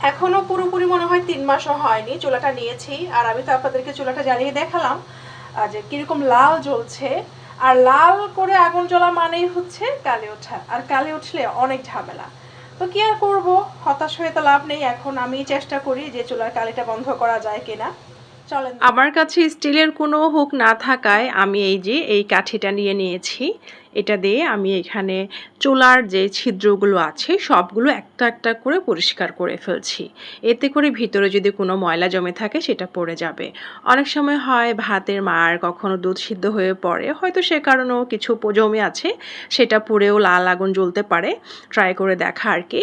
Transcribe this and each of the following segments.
এখনো পুরোপুরি মনে হয় 3 মাসও হয়নি চুলাটা নিয়েছি। আর আমি তো আপনাদেরকে চুলাটা জ্বালিয়ে দেখালাম যে কিরকম লাল জ্বলছে। আর লাল করে আগুন জ্বলা মানেই হচ্ছে কালি ওঠা, আর কালি উঠলে অনেক ঝামেলা। তো কি আর করবো, হতাশ হয়ে তো লাভ নেই। এখন আমি চেষ্টা করি যে চুলার কালিটা বন্ধ করা যায় কিনা। চলেন, আমার কাছে স্টিলের কোনো হুক না থাকায় আমি এই যে এই কাঠিটা নিয়ে নিয়েছি। এটা দিয়ে আমি এখানে চুলার যে ছিদ্রগুলো আছে সবগুলো একটা একটা করে পরিষ্কার করে ফেলছি। এতে করে ভিতরে যদি কোনো ময়লা জমে থাকে সেটা পড়ে যাবে। অনেক সময় হয় ভাতের মাড়, কখনো দুধ সিদ্ধ হয়ে পড়ে, হয়তো সে কারণেও কিছু জমে আছে, সেটা পুড়েও লাল আগুন জ্বলতে পারে। ট্রাই করে দেখা আর কি।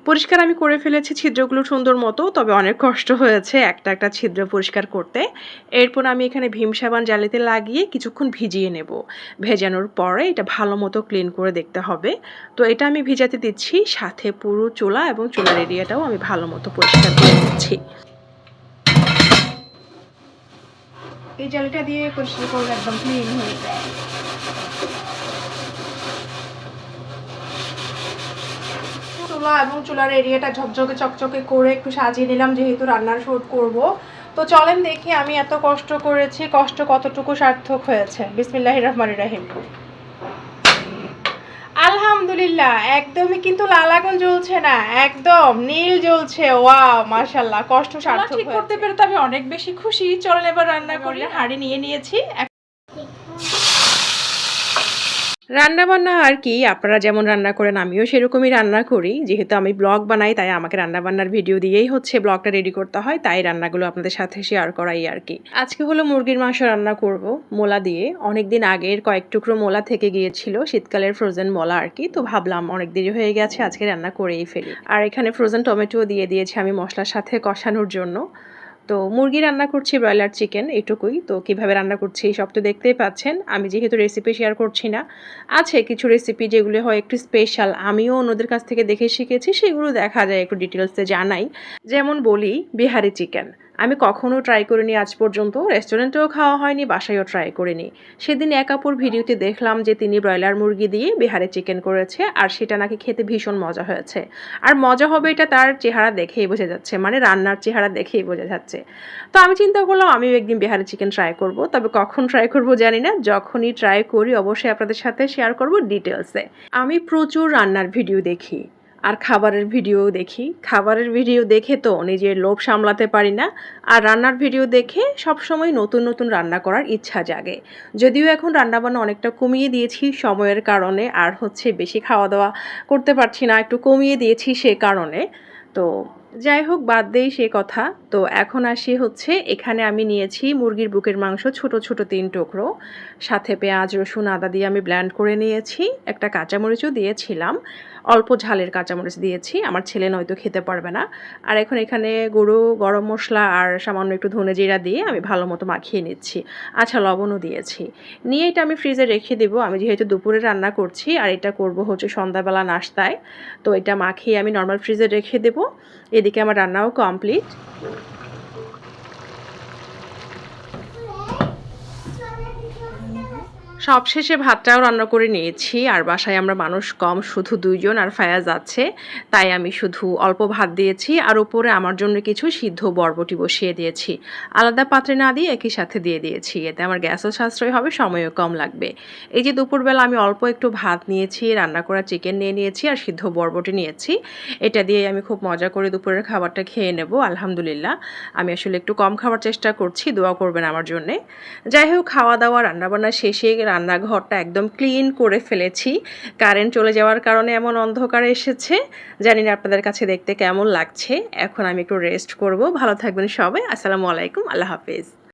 পরিষ্কার আমি করে ফেলেছি ছিদ্রগুলো সুন্দর মতো, তবে অনেক কষ্ট হয়েছে একটা একটা ছিদ্র পরিষ্কার করতে। এরপর আমি এখানে ভীম সাবান জালিতে লাগিয়ে কিছুক্ষণ ভিজিয়ে নেব। ভেজানোর পরে এটা ভালো মতো ক্লিন করে দেখতে হবে। তো এটা আমি ভিজাতে দিচ্ছি, সাথে পুরো চুলা এবং চুলার এরিয়াটাও আমি ভালো মতো পরিষ্কার করে দিচ্ছি। এই জালিটা দিয়ে পরিষ্কার করলে একদম ক্লিন হয়ে যায়। চুলা এবং চুলার এরিয়াটা ঝকঝকে চকচকে করে একটু সাজিয়ে নিলাম, যেহেতু রান্নার শুট করব। তো চলেন দেখি আমি এত কষ্ট করেছি, কষ্ট কতটুকু সার্থক হয়েছে। বিসমিল্লাহির রহমানির রহিম। আলহামদুলিল্লাহ, একদমই কিন্তু লাল আগুন জ্বলছে না, একদম নীল জ্বলছে। ওয়াও, মাশাআল্লাহ, কষ্ট সার্থক ঠিক করতে পেরে তো আমি অনেক বেশি খুশি। চলেন এবার রান্না করি। হাঁড়ি নিয়ে নিয়েছি। রান্নাবান্না আর কি, আপনারা যেমন রান্না করেন আমিও সেরকমই রান্না করি। যেহেতু আমি ব্লগ বানাই তাই আমাকে রান্নাবান্নার ভিডিও দিয়েই হচ্ছে ব্লগটা রেডি করতে হয়, তাই রান্নাগুলো আপনাদের সাথে শেয়ার করাই আর কি। আজকে হলো মুরগির মাংস রান্না করব মোলা দিয়ে। অনেকদিন আগের কয়েক টুকরো মোলা থেকে গিয়েছিল, শীতকালের ফ্রোজেন মোলা আর কি। তো ভাবলাম অনেক দেরি হয়ে গেছে, আজকে রান্না করেই ফেলি। আর এখানে ফ্রোজেন টমেটো দিয়ে দিয়েছি আমি মশলার সাথে কষানোর জন্য। তো মুরগি রান্না করছি, ব্রয়লার চিকেন, এটুকুই। তো কিভাবে রান্না করছি সব তো দেখতেই পাচ্ছেন। আমি যেহেতু রেসিপি শেয়ার করছি না, আছে কিছু রেসিপি যেগুলো হয় একটু স্পেশাল, আমিও অন্যদের কাছ থেকে দেখে শিখেছি, সেগুলো দেখা যায় একটু ডিটেলসে জানাই। যেমন বলি বিহারি চিকেন, আমি কখনো ট্রাই করিনি আজ পর্যন্ত, রেস্টুরেন্টেও খাওয়া হয়নি, বাসায়ও ট্রাই করিনি। সেদিন এক আপুর ভিডিওতে দেখলাম যে তিনি ব্রয়লার মুরগি দিয়ে বিহারি চিকেন করেছে, আর সেটা নাকি খেতে ভীষণ মজা হয়েছে। আর মজা হবে এটা তার চেহারা দেখেই বোঝা যাচ্ছে, মানে রান্নার চেহারা দেখেই বোঝা যাচ্ছে। তো আমি চিন্তা করলাম আমিও একদিন বিহারি চিকেন ট্রাই করব, তবে কখন ট্রাই করব জানি না। যখনই ট্রাই করি অবশ্যই আপনাদের সাথে শেয়ার করব ডিটেলসে। আমি প্রচুর রান্নার ভিডিও দেখি আর খাবারের ভিডিও দেখি। খাবারের ভিডিও দেখে তো নিজের লোভ সামলাতে পারি না, আর রান্নার ভিডিও দেখে সবসময় নতুন নতুন রান্না করার ইচ্ছা জাগে। যদিও এখন রান্নাবান্না অনেকটা কমিয়ে দিয়েছি সময়ের কারণে, আর হচ্ছে বেশি খাওয়া দাওয়া করতে পারছি না, একটু কমিয়ে দিয়েছি সে কারণে। তো যাই হোক, বাদ দেই সে কথা। তো এখন আসি হচ্ছে, এখানে আমি নিয়েছি মুরগির বুকের মাংস ছোট ছোট 3 টুকরো, সাথে পেঁয়াজ রসুন আদা দিয়ে আমি ব্লেন্ড করে নিয়েছি। একটা কাঁচামরিচও দিয়েছিলাম, অল্প ঝালের কাঁচামরিচ দিয়েছি, আমার ছেলে নয়তো খেতে পারবে না। আর এখন এখানে গুঁড়ো গরম মশলা আর সামান্য একটু ধনে জিরা দিয়ে আমি ভালো মতো মাখিয়ে নিচ্ছি। আচ্ছা, লবণও দিয়েছি। নিয়ে এটা আমি ফ্রিজে রেখে দেবো। আমি যেহেতু দুপুরে রান্না করছি আর এটা করব হচ্ছে সন্ধ্যাবেলা নাস্তায়, তো এটা মাখিয়ে আমি নর্মাল ফ্রিজে রেখে দেবো। এদিকে আমার রান্নাও কমপ্লিট। সবশেষে ভাতটাও রান্না করে নিয়েছি, আর বাসায় আমরা মানুষ কম, শুধু 2 জন আর ফায়াজ আছে, তাই আমি শুধু অল্প ভাত দিয়েছি, আর উপরে আমার জন্য কিছু সিদ্ধ বরবটি বসিয়ে দিয়েছি। আলাদা পাত্রে না দিয়ে একই সাথে দিয়ে দিয়েছি, এতে আমার গ্যাসও সাশ্রয় হবে, সময়ও কম লাগবে। এই যে দুপুরবেলা আমি অল্প একটু ভাত নিয়েছি, রান্না করা চিকেন নিয়ে নিয়েছি, আর সিদ্ধ বরবটি নিয়েছি। এটা দিয়ে আমি খুব মজা করে দুপুরের খাবারটা খেয়ে নেব আলহামদুলিল্লাহ। আমি আসলে একটু কম খাওয়ার চেষ্টা করছি, দোয়া করবেন আমার জন্যে। যাই হোক, খাওয়া দাওয়া রান্নাবান্না শেষে রান্নাঘরটা একদম ক্লিন করে ফেলেছি। কারেন্ট চলে যাওয়ার কারণে এমন অন্ধকার এসেছে, জানি না আপনাদের কাছে দেখতে কেমন লাগছে। এখন আমি একটু রেস্ট করব। ভালো থাকবেন সবাই। আসসালামু আলাইকুম, আল্লাহ হাফেজ।